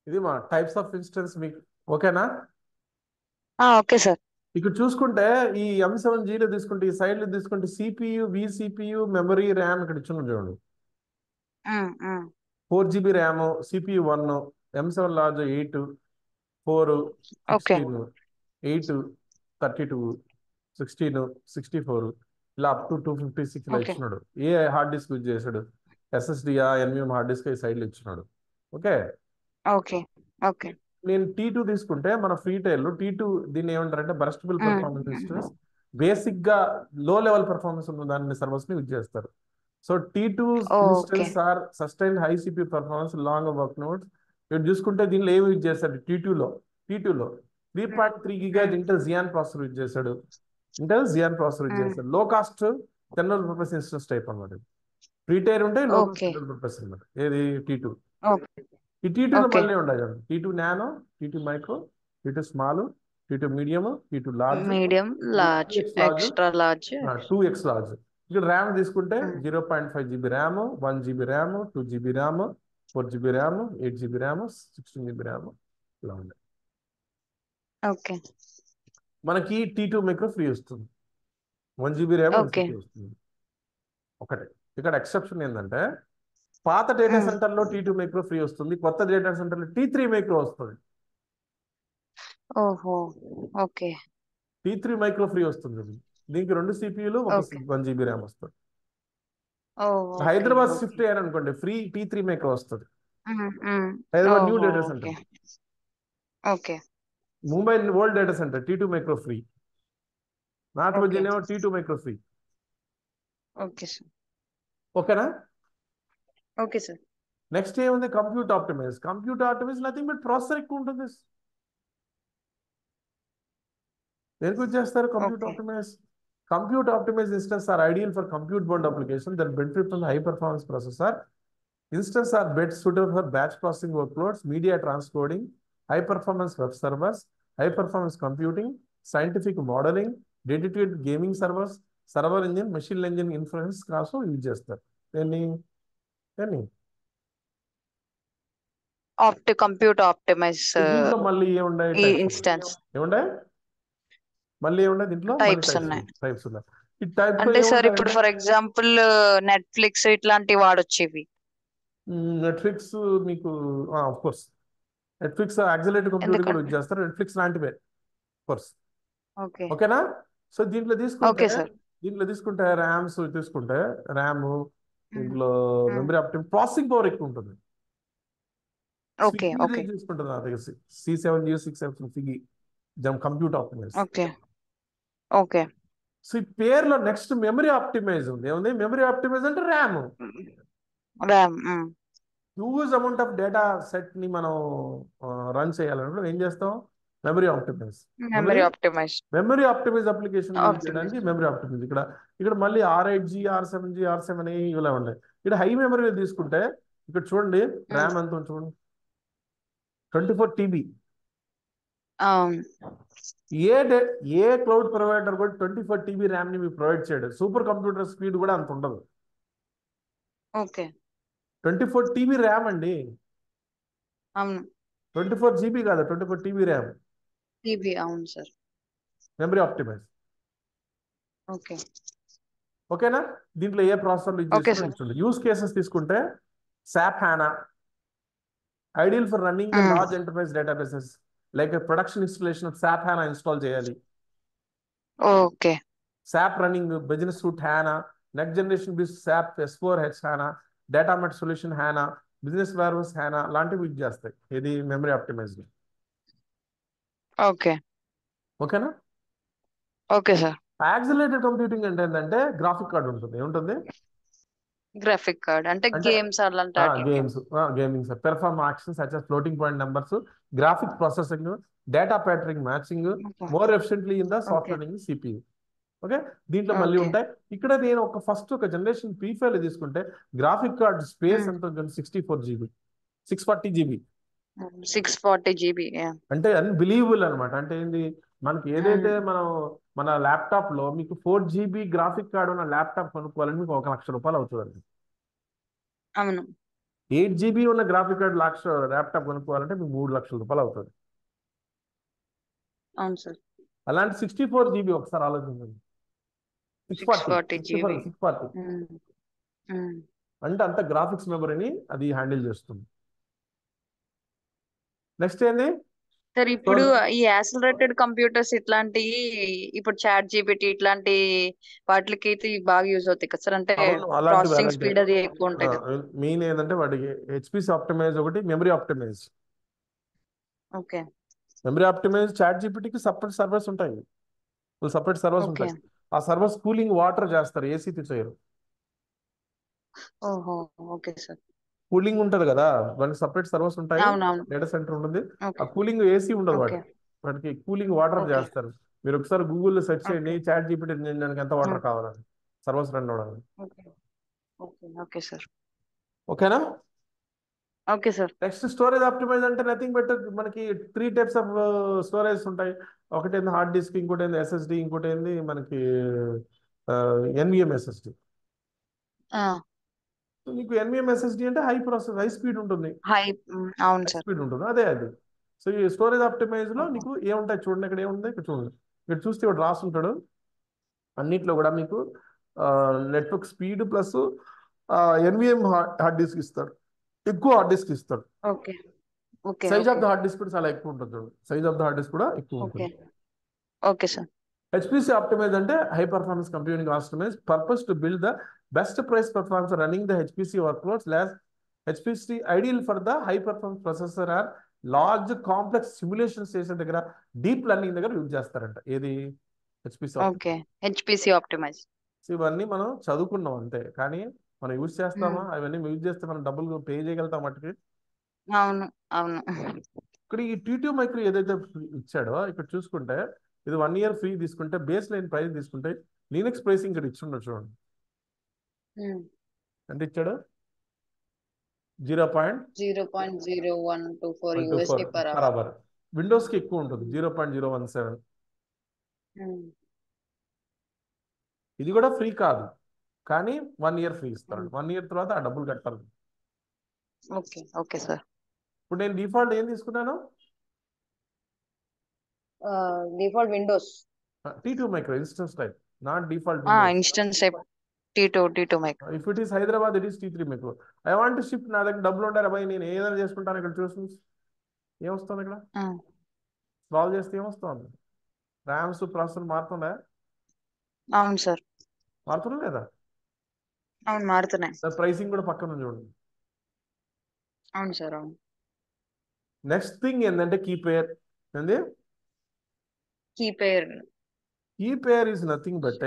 ఇది మా types of instance మీకు ఓకేనా? Okay sir. ఇక్కడ చూసుకుంటే ఈ M7Gలో తీసుకుంటే ఈ సైడ్లో తీసుకుంటే CPU, vCPU, మెమరీ, ర్యామ్ ఇక్కడ ఇచ్చిన చూడండి. 4 GB RAM, CPU 1, M7 large 8, 4, okay 16, 8, 32, 16, 64 ఇలా అప్ టు 256 ఇలా ఓకే ఇచ్చినాడు. ఏ హార్డ్ డిస్క్ యూజ్ చేశాడు? SSDయా NVMe హార్డ్ డిస్క్ ఈ సైడ్లో ఇచ్చినాడు. ఓకే. Okay okay. నేను T2 తీసుకుంటే మన ఫ్రీటైల్ T2 దీన్ని ఏమంటారంటే బర్స్టబుల్ పెర్ఫార్మెన్స్ ఇన్స్టెన్స్. బేసిక్ గా లో లెవెల్ పెర్ఫార్మెన్స్ ఉన్న దాని సర్వర్స్ ని యూజ్ చేస్తారు. So T2 okay instance are sustain high CPU performance long work notes. ఇక్కడ చూసుకుంటే దీనిలో ఏమి యూజ్ చేస్తాడు? T2లో 3.3 GHz Intel Xeon processor use చేశాడు. యూజ్ చేస్తాడు. Low cost general purpose instance type అన్నమాట. ఫ్రీటైర్ ఉంటే లో కాస్ట్ ఓకే జనరల్ పర్పస్ అన్నమాట. ఏది T2. ఓకే ఈ T2లో ఓకే. మళ్ళీ ఉన్నాయి చూడండి. T2 nano, T2 micro, T2 small, T2 medium, T2 large, medium, large, 2x large, extra large. 2x large. ఇక్కడ ర్యామ్ తీసుకుంటే 0.5 GB RAM, 1 GB RAM, 2 GB RAM, 4 GB RAM, 8 GB RAM, 16 GB RAM ఇలా ఉన్నాయి. Okay మనకి T2 micro free వస్తుంది. 1 GB RAM, 1 okay. GB వస్తుంది. ఒకటి ఇక్కడ exception ఏంటంటే పాత డేటా సెంటర్లో T2 మైక్రో ఫ్రీ వస్తుంది. కొత్త డేటా సెంటర్లో T3 మైక్రో వస్తుంది. ఓహో. ఓకే T3 మైక్రో ఫ్రీ వస్తుంది. దీనికి 2 CPUలు, ఒక ఓకే. 1 GB ర్యామ్ వస్తుంది. Oh okay Hyderabad okay. Shift అయ్యారనుకోండి ఫ్రీ T3 మైక్రో వస్తుంది. మ్మ్, మ్మ్. హైదరాబాద్ న్యూ ఓహో data okay centre. Okay Mumbai old data centre T2 micro free. North okay Virginia T2 micro free. Okay sir. ఓకేనా? Okay sir. నెక్స్ట్ ఏముంది? Compute optimise nothing but processor ఎక్కువ ఉంటుంది. దేనికి యూజ్ చేస్తారు okay compute optimise instance are ideal for compute board application that benefit from high performance processor. Instances are best suitable for batch processing workloads, media transcoding, high performance web servers, high performance computing, scientific modeling, dedicated gaming servers, server engine, machine engine inference also use చేస్తారు. దీన్ని compute optimise దీంట్లో మళ్ళీ ఏముండే ఈ types ఉన్నాయి? Instance ఏముండే మళ్ళీ ఏముండే దీంట్లో మళ్ళీ టైప్స్ ఉన్నాయి. టైప్స్ ఉన్నాయి. ఈ టైప్స్ లో అంటే సార్ ఇప్పుడు ఏముంటాయంటే ఫర్ ఎగ్జాంపుల్ నెట్ఫ్లిక్స్ ఇట్లాంటివి వాడొచ్చు ఇవి. నెట్ఫ్లిక్స్ మీకు of course Netflix accelerator computing కూడా ఎందుకంటే యూజ్ చేస్తారు. నెట్ఫ్లిక్స్ లాంటివే కోర్స్. ఓకే ఓకేనా? సో దీంట్లో ఓకే సార్. తీసుకుంటే ర్యామ్స్ తీసుకుంటే ర్యామ్ మ్మ్, దీంట్లో మ్మ్. మెమరీ ప్రాసెసింగ్ పవర్ ఎక్కువ ఉంటుంది. ఓకే స్విగ్గీ ఓకే తీసుకుంటుంది నా దగ్గర C7G 6 Swiggy compute optimise. Okay okay. So ఈ పేర్లో నెక్స్ట్ మెమరీ ఆప్టిమైజ్ ఉంది. ఏముంది? మెమరీ ఆప్టిమైజ్ అంటే RAM. RAM. Huge amount of data set ని మనం రన్ చేయాలన్నప్పుడు ఏం చేస్తాం? Memory optimise. Memory memory optimise. Memory optimise application use చేయడానికి ఆప్టిమైజ్. Memory optimise. ఇక్కడ మళ్ళీ R8G, R7G, R7A ఇలా ఉన్నాయి. ఇక్కడ హై మెమరీ తీసుకుంటే ఇక్కడ చూడండి ర్యామ్ ఎంత ఉంది చూడండి, 24 TB. ఏ క్లౌడ్ ప్రొవైడర్ కూడా 24 TB ర్యామ్ ని మీకు ప్రొవైడ్ చేయడు. సూపర్ కంప్యూటర్ స్పీడ్ కూడా అంత ఉండదు. ఓకే 24 TB ర్యామ్ అండి. అవును. 24 GB కాదు, 24 TB ర్యామ్. టీబీ అవును సార్. Memory optimise. ఓకే ఓకేనా? దీంట్లో ఏ ప్రాసెసర్లు యూజ్ ఓకే చేస్తారో సార్. ఇస్తుంది. యూస్ కేసెస్ తీసుకుంటే SAP HANA ideal for running the large enterprise databases like production installation of SAP HANA install చేయాలి. Okay SAP running business suite HANA, next generation బిస్ SAP S4 HANA, data mart solution HANA, business warehouse HANA లాంటివి use చేస్తాయి. ఇది memory optimise. Okay ఓకేనా? Okay sir. Accelerated computing అంటే ఏంటంటే graphic card ఉంటుంది. ఏముంటుంది? గ్రాఫిక్ కార్డ్ అంటే అంటే గేమ్స్ అలాంటి వాటికి. Gaming perform actions such as floating point numbers, graphic processing, data patterning matching more efficiently in the okay software CPU. Okay. దీంట్లో మళ్ళీ ఓకే. ఉంటాయి. ఇక్కడ నేను ఒక జనరేషన్ P5 తీసుకుంటే గ్రాఫిక్ కార్డ్ స్పేస్ ఎంత ఉంటుంది? 64 GB, 640 GB. 640 GB. అంటే అన్బిలీవబుల్ అనమాట. అంటే ఏంది? మనకి ఏదైతే మన ల్యాప్టాప్ లో మీకు 4 GB గ్రాఫిక్ కార్డ్ ఉన్న ల్యాప్టాప్ కొనుక్కోవాలని మీకు 1 లక్ష రూపాయలు అవుతుంది. అవును. 8 GB ఉన్న గ్రాఫిక్ కార్డ్ ల్యాప్టాప్ కొనుక్కోవాలంటే మీకు 3 లక్షల రూపాయలు అవుతుంది. అవును సార్. అలాంటి 64 GB ఒకసారి ఆలోచించండి. 640 GB. 640 అంటే అంత గ్రాఫిక్స్ మెమరీని అది హ్యాండిల్ చేస్తుంది. నెక్స్ట్ ఏంది సార్ ఇప్పుడు ఈ యాక్సిలరేటెడ్ కంప్యూటర్స్ ఇట్లాంటివి ఇప్పుడు చాట్ జీపీటీ ఇట్లాంటి వాటికి అయితే ఇవి బాగా యూజ్ అవుతాయి కదా సార్, అంటే అలాంటివి ప్రాసెసింగ్ స్పీడ్ అది ఎక్కువ ఉంటాయి కదా. మెయిన్ ఏంటంటే వాటికి హెచ్పిసి ఆప్టిమైజ్ ఒకటి, memory optimise. Okay. Memory optimise chat జీపీటీకి సపరేట్ సర్వర్స్ ఉంటాయి, సపరేట్ సర్వర్స్ ఓకే. ఉంటాయి. ఆ సర్వర్స్ కూలింగ్ వాటర్ చేస్తారు, ఏసీతో చేయరు. ఓహో. Okay sir. కూలింగ్ ఉంటది కదా, వాటికి సపరేట్ సర్వర్స్ ఉంటాయి, అవునవును. డేటా సెంటర్ ఉంటుంది. ఆ ఓకే. కూలింగ్ ఏసీ ఉండదు ఓకే. వాటికి కూలింగ్ వాటర్ ఓకే. చేస్తారు. మీరు ఒకసారి గూగుల్లో సెర్చ్ చేయండి, ఓకే. చాట్ జీపీటీ నిండడానికి ఎంత వాటర్ కావాలని, సర్వర్స్ రన్ అవ్వడానికి. ఓకే. ఓకే. Okay sir. ఓకేనా. Okay sir. Next storage optimise అంటే నథింగ్ బట్ మనకి 3 టైప్స్ ఆఫ్ స్టోరేజ్ ఉంటాయి. ఒకటి ఏంది హార్డ్ డిస్క్, ఇంకోటి ఏంది ఎస్ఎస్డి, ఇంకోటి ఏంది మనకి ఎన్విఎం ఎస్ఎస్డి. మీకు ఎన్విఎం ఎస్ఎస్డి అంటే హై స్పీడ్ ఉంటుంది, అవును సార్. స్పీడ్ ఉంటుంది, అదే అది. సో ఈ స్టోరేజ్ ఆప్టిమైజ్ లో మీకు ఏముంటాయి చూడండి, ఇక్కడ ఏముంది ఇక్కడ చూడండి. ఇక్కడ చూస్తే ఇక్కడ రాస్తుంటాడు అన్నిట్లో కూడా మీకు network speed plus NVMe hard disk ఇస్తాడు, ఎక్కువ హార్డ్ డిస్క్ ఇస్తాడు. Okay. Okay. Size of the hard disk కూడా చాలా ఎక్కువ ఉంటుంది చూడండి, size of the hard disk కూడా ఎక్కువ ఓకే. ఉంటుంది. Okay sir. HPC ఆప్టిమైజ్ అంటే high performance computing optimise purpose to build the best price performance running the HPC workloads లాస్ HPC ideal for the high performance processor or large complex simulation చేసే దగ్గర, deep learning దగ్గర use చేస్తారంట. ఏది HPC. Okay. HPC optimise. ఇవన్నీ మనం చదువుకున్నాం అంతే, కానీ మనం యూజ్ చేస్తామా? అవన్నీ యూజ్ చేస్తే మనం డబ్బులు పే చేయగలుగుతాం మటుకి. అవును. అవును. ఇక్కడ ఈ T2 మైక్రో ఏదైతే ఇచ్చాడో ఇక్కడ చూసుకుంటే ఇది 1 year ఫ్రీ తీసుకుంటే బేస్ లైన్ ప్రైస్ తీసుకుంటే లినక్స్ ప్రైసింగ్ ఇక్కడ ఇచ్చిండో చూడండి. అంటే ఇచ్చాడు 0.0124 USD per hour. Hour. Windows కి ఎక్కువ ఉంటుంది 0.017. ఇది కూడా ఫ్రీ కాదు, కానీ 1 year ఫ్రీ ఇస్తాడు. 1 year తర్వాత ఆ డబ్బులు కట్టాలి. ఓకే. Okay sir. ఇప్పుడు నేను డిఫాల్ట్ ఏం తీసుకున్నాను, default Windows T2 micro instance type, not default instance type T2 micro. If it is Hyderabad it is T3 micro. I want shift, నా దగ్గర డబ్బులు ఉంటారు అబ్బాయి, నేను ఏదైనా చేసుకుంటాను. ఇక్కడ చూసి ఏమొస్తుంది, ఇక్కడ స్క్రాల్ చేస్తే ఏమొస్తుంది, ర్యామ్స్ ప్రాసెసర్ మారుతుందా? అవును సార్. మారుతున్నా లేదా? అవును, మారుతున్నాయి. ప్రైసింగ్ కూడా పక్కన చూడండి. అవును సార్. అవును. నెక్స్ట్ థింగ్ ఏంటంటే కీపేర్. ఏంది key pair? Key pair is nothing but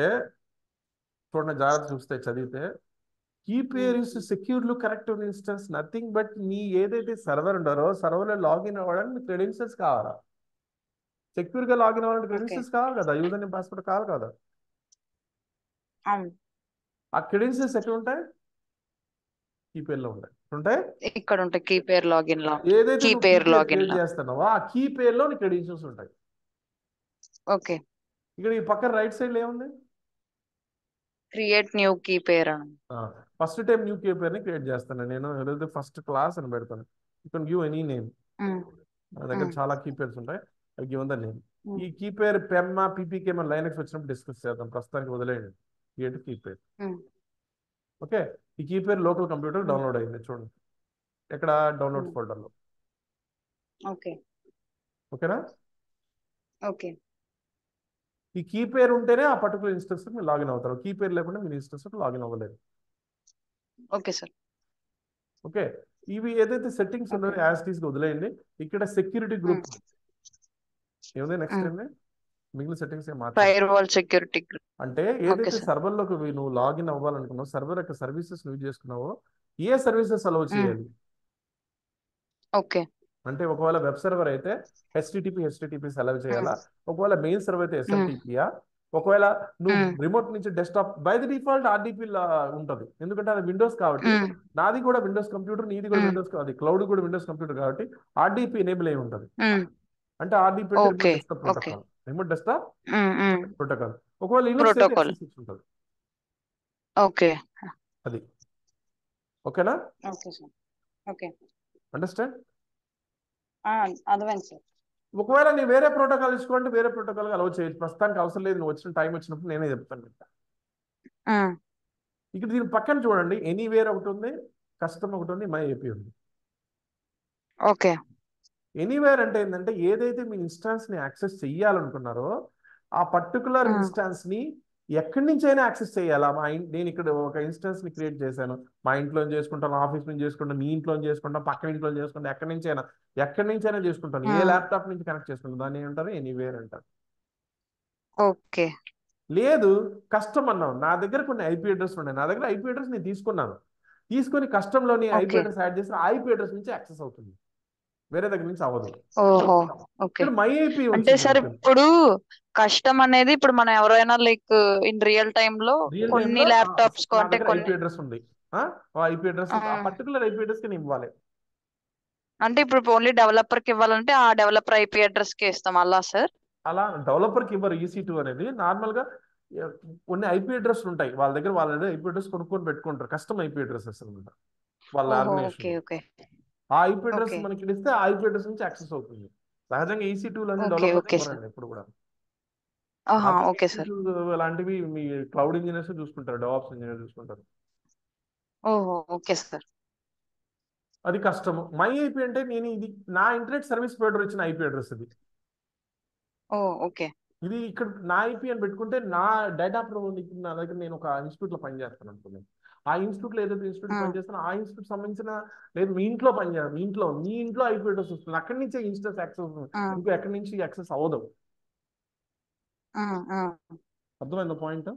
చూడండి, జాగ్రత్త చూస్తే చదివితే, key pair is securely connect instance, nothing but మీ ఏదైతే సర్వర్ ఉండారో సర్వర్లో లాగిన్ అవ్వడానికి మీకు క్రెడెన్షియల్స్ కావాలా? సెక్యూర్గా లాగిన్ అవ్వాలంటే క్రెడెన్షియల్స్ కావాలి కదా, యూజర్ నేమ్ పాస్వర్డ్ కావాలి కదా. అవును. ఆ క్రెడెన్షియల్స్ ఎక్కడ ఉంటాయి? కీపేర్లో ఉంటాయి. ఇక్కడ ఉంటాయి కీపేర్ లాగిన్ లో. ఏదైతే నువ్వు కీపేర్ కీపేర్ లాగిన్ క్రియేట్ లో. చేస్తున్నావో ఆ కీపేర్లో నీ క్రెడెన్షియల్స్ ఉంటాయి. ఓకే. ఇక్కడ ఈ పక్కన రైట్ సైడ్ ఏముంది, క్రియేట్ న్యూ కీపేర్ అని. ఫస్ట్ టైం న్యూ కీపేర్ ని క్రియేట్ చేస్తాను నేను, ఏదైతే ఫస్ట్ క్లాస్ అని పెడతాను. You can give any name. నా దగ్గర చాలా కీపేర్స్ ఉంటాయి, అవి గివ్ ద నేమ్. ఈ కీపేర్ పెమ్మా పీపీకే మన లైనక్స్ వచ్చినప్పుడు డిస్కస్ చేద్దాం, ప్రస్తుతానికి వదిలేయండి. Create key pair. ఓకే, ఈ కీపేర్ లోకల్ కంప్యూటర్ డౌన్లోడ్ అయింది చూడండి, ఎక్కడ డౌన్లోడ్ ఫోల్డర్లో. ఓకే. ఓకేనా. ఓకే. ఈ కీపేర్ ఉంటేనే ఆ పర్టికులర్ ఇన్స్టెన్స్ మీరు లాగిన్ అవుతారు, కీపేర్ లేకుండా మీరు ఇన్స్టెన్స్ లాగిన్ అవ్వలేదు. Okay sir. ఓకే, ఇవి ఏదైతే సెట్టింగ్స్ ఉన్నాయో యాజ్ టీస్ వదిలేయండి. ఇక్కడ సెక్యూరిటీ గ్రూప్ ఏముంది, నెక్స్ట్ ఏంది, మిగిలిన సెట్టింగ్స్ ఏం ఫైర్ వాల్ సెక్యూరిటీ గ్రూప్. అంటే ఏదైతే సర్వర్లోకి నువ్వు లాగిన్ అవ్వాలనుకున్నావు, సర్వర్ యొక్క సర్వీసెస్ యూజ్ చేసుకున్నావో ఏ సర్వీసెస్ అలౌ చేయాలి. ఓకే. అంటే ఒకవేళ వెబ్ సర్వర్ అయితే హెచ్టిటిపి అలౌ చేయాలా, ఒకవేళ మెయిల్ సర్వర్ అయితే SMTPయా, ఒకవేళ నువ్వు రిమోట్ నుంచి desktop by the default RDP ఉంటుంది, ఎందుకంటే అది విండోస్ కాబట్టి. నాది కూడా విండోస్ కంప్యూటర్, నీది కూడా విండోస్, అది క్లౌడ్ కూడా విండోస్ కంప్యూటర్ కాబట్టి RDP ఎనేబుల్ అయి ఉంటుంది. అంటే RDP అంటే remote desktop protocol, remote desktop protocol. ఒకవేళ లినక్స్ అయితే x86 ఉంటుంది. ఓకే. అది ఓకేనా. Okay sir. ఓకే. అండర్స్టాండ్? అర్థమైంది సార్. ఒకవేళ నేను వేరే ప్రోటోకాల్ ఇచ్చుకోండి, వేరే ప్రోటోకాల్ అలౌ చేయొచ్చు. ప్రస్తుతానికి అవసరం లేదు, నువ్వు వచ్చిన టైం వచ్చినప్పుడు నేనే చెప్తాను మీకు. ఇక్కడ దీని పక్కన చూడండి, ఎనీవేర్ ఒకటి ఉంది, కస్టమ్ ఒకటి ఉంది, మై ఏపీ ఉంది. ఓకే. ఎనీవేర్ అంటే ఏంటంటే ఏదైతే మీ ఇన్స్టాన్స్ ని యాక్సెస్ చెయ్యాలనుకున్నారో ఆ పర్టికులర్ ఇన్స్టాన్స్ ని ఎక్కడి నుంచి అయినా యాక్సెస్ చేయాలా. నేను ఇక్కడ ఒక ఇన్స్టాన్స్ ని క్రియేట్ చేశాను, మా ఇంట్లో చేసుకుంటాను, ఆఫీస్ నుంచి చేసుకుంటాను, నీ ఇంట్లో చేసుకుంటాను, పక్కన ఇంట్లో చేసుకుంటాను, ఎక్కడి నుంచి అయినా చేసుకుంటాను, ఏ ల్యాప్టాప్ నుంచి కనెక్ట్ చేసుకుంటాను, దాన్ని ఏమంటారు, ఎనీవేర్ అంటారు. ఓకే. లేదు కస్టమ్ అన్నావు, నా దగ్గర కొన్ని ఐపీ అడ్రస్ ఉన్నాయి, నా దగ్గర ఐపీ అడ్రస్ నేను తీసుకున్నాను, తీసుకొని కస్టమ్లోని ఐపీ ఓకే. అడ్రస్ యాడ్ చేసి ఆ ఐపీ అడ్రస్ నుంచి యాక్సెస్ అవుతుంది, వేరే దగ్గర నుంచి అవ్వదు. ఓహో. ఓకే. ఇక్కడ మై ఐపీ అంటే వచ్చింది. సార్ ఇప్పుడు కష్టం అనేది ఇప్పుడు మనం ఎవరైనా లైక్ ఇన్ రియల్ టైమ్ లో రియల్ టైమ్ కొన్ని లో ల్యాప్టాప్స్ నా అంటే దగ్గర ఐపీ కొన్ని అడ్రస్ ఉంది, ఆ ఐపీ అడ్రస్ ఆ పర్టికులర్ ఐపీ అడ్రస్ కి నేను ఇవ్వాలి. అంటే ఇప్పుడు ఓన్లీ డెవలపర్ కి ఇవ్వాలంటే ఆ డెవలపర్ ఐపీ అడ్రస్ కి ఇస్తాం అలా సార్? అలా డెవలపర్ కి ఇవ్వరు. EC2 అనేది నార్మల్ గా కొన్ని ఐపీ అడ్రస్ ఉంటాయి వాళ్ళ దగ్గర, వాళ్ళ ఐపీ అడ్రస్ కొనుక్కొని పెట్టుకుంటారు, కస్టమ్ ఐపీ అడ్రస్ అనమాట వాళ్ళ ఓహో. ఆర్గనైజేషన్. ఓకే. ఓకే. ఆ ఐపీ అడ్రస్ ఓకే. మనకి ఇస్తే ఆ ఐపీ అడ్రస్ నుంచి యాక్సెస్ అవుతుంది. సహజంగా EC2లోని ఓకే. Developers okay sir. ఇవ్వరండి ఎప్పుడు కూడా. ఆహా. Okay sir. EC2 లాంటివి మీ క్లౌడ్ ఇంజనీర్స్ చూసుకుంటారు, డెవాప్స్ ఇంజనీర్ చూసుకుంటారు. ఓహో. Okay sir. అది కష్టము. మై ఐపీ అంటే నేను ఇది నా ఇంటర్నెట్ సర్వీస్ ప్రొవైడర్ ఇచ్చిన ఐపీ అడ్రస్ ఇది. ఓ. ఓకే. ఇది ఇక్కడ నా ఐపీ అని పెట్టుకుంటే నా డేటా నా దగ్గర నేను ఒక ఇన్స్టిట్యూట్ లో పనిచేస్తాను అనుకున్నాను, ఆ ఇన్స్టిట్యూట్ లో ఏదైతే ఇన్స్టిట్యూట్ పనిచేస్తానో ఆ ఇన్స్టిట్యూట్ సంబంధించిన, లేదు మీ ఇంట్లో పనిచేయాలి, మీ ఇంట్లో ఐపీ అడ్రస్ వస్తుంది, అక్కడి నుంచే ఇన్స్టెన్స్ యాక్సెస్ అవుతుంది, ఇంకో ఎక్కడి నుంచి యాక్సెస్ అవ్వదు. అర్థమైంది పాయింట్?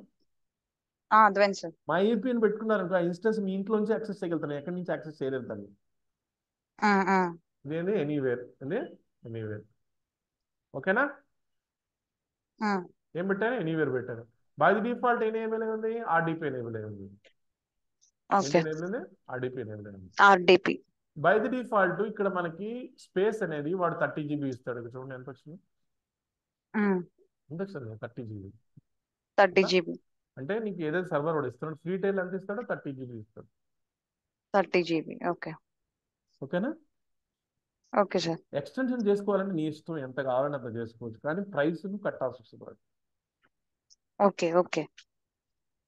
అర్థమైంది సార్. మా ఐపీ అని పెట్టుకున్నారనుకో ఆ ఇన్స్టెన్స్ మీ ఇంట్లో నుంచి యాక్సెస్ చేయగలుగుతాను, ఎక్కడి నుంచి యాక్సెస్ చేయలేదు దాన్ని. ఇదేంటి ఎనీవేర్, ఎనీవేర్. ఓకేనా? ఏం పెట్టాను, ఎనీవేర్ పెట్టాను. బై ది డిఫాల్ట్ ఎనేబుల్ ఉంది, ఆర్డిపి ఎనేబుల్ ఉంది. ఆర్డిపి ఎనేబుల్ ఉంది. ఆర్డిపి బై ది డిఫాల్ట్ ఇక్కడ మనకి స్పేస్ అనేది వాడు 30 GB ఇస్తాడు. చూడండి ఎంత వచ్చింది, ఎంత వచ్చింది, 30 GB. 30 GB అంటే నీకు ఏదైతే సర్వర్ వాడు ఇస్తాడు, ఫ్రీ టైల్ ఎంత ఇస్తాడో 30 GB ఇస్తాడు. 30 GB. ఓకే. ఓకేనా? Okay sir. ఎక్స్టెన్షన్ చేసుకోవాలంటే నీ ఇష్టం, ఎంత కావాలంటే అంత చేసుకోవచ్చు, కానీ ప్రైస్ కట్టాల్సి వస్తుంది. ఓకే. ఓకే.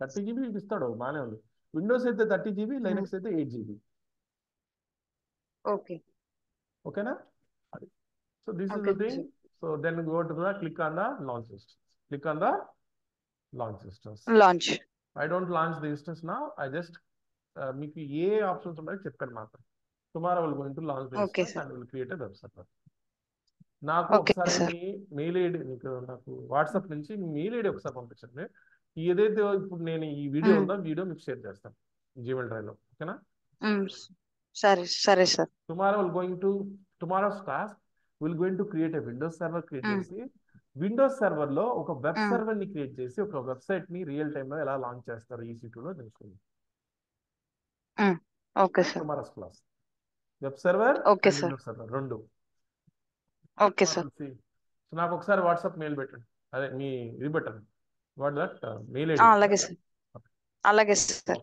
30 GB ఇస్తాడు, బాగానే ఉంది. విండోస్ అయితే 30 GB, లైనక్స్ అయితే 8 GB. ఓకే. ఓకేనా? So this is the thing. So then go to the click on the launch systems. Click on the launch systems. Launch. I don't launch the instance now. I just మీకు ఏ options ఉన్నాయో చెప్పాను మాత్రం. Tomorrow will going to launch the instance and will create a web server. నాకు ఒకసారి మీ mail ID, నాకు WhatsApp నుంచి మీ mail ID ఒకసారి పంపించండి. ఏదైతే ఇప్పుడు నేను ఈ వీడియో ఉందో వీడియో మీకు షేర్ చేస్తాను జీమెయిల్ డ్రైవ్ లో. ఓకేనా? సరే సరే sir. Tomorrow's class will going to create a Windows server క్రియేట్ చేసి, విండోస్ సర్వర్ లో ఒక వెబ్ సర్వర్ ని క్రియేట్ చేసి ఒక వెబ్సైట్ ని రియల్ టైమ్ లో ఎలా లాంచ్ చేస్తారు EC2 లో తెలుసుకుందాం. Okay sir. Tomorrow's class web server and Windows server రెండు. Okay sir. సో నాకు ఒకసారి వాట్సాప్ మెయిల్ పెట్టండి, అదే మీ ఇది పెట్టండి, వాట్ దట్ మెయిల్ ఐడి. అలాగే సార్. అలాగే సార్.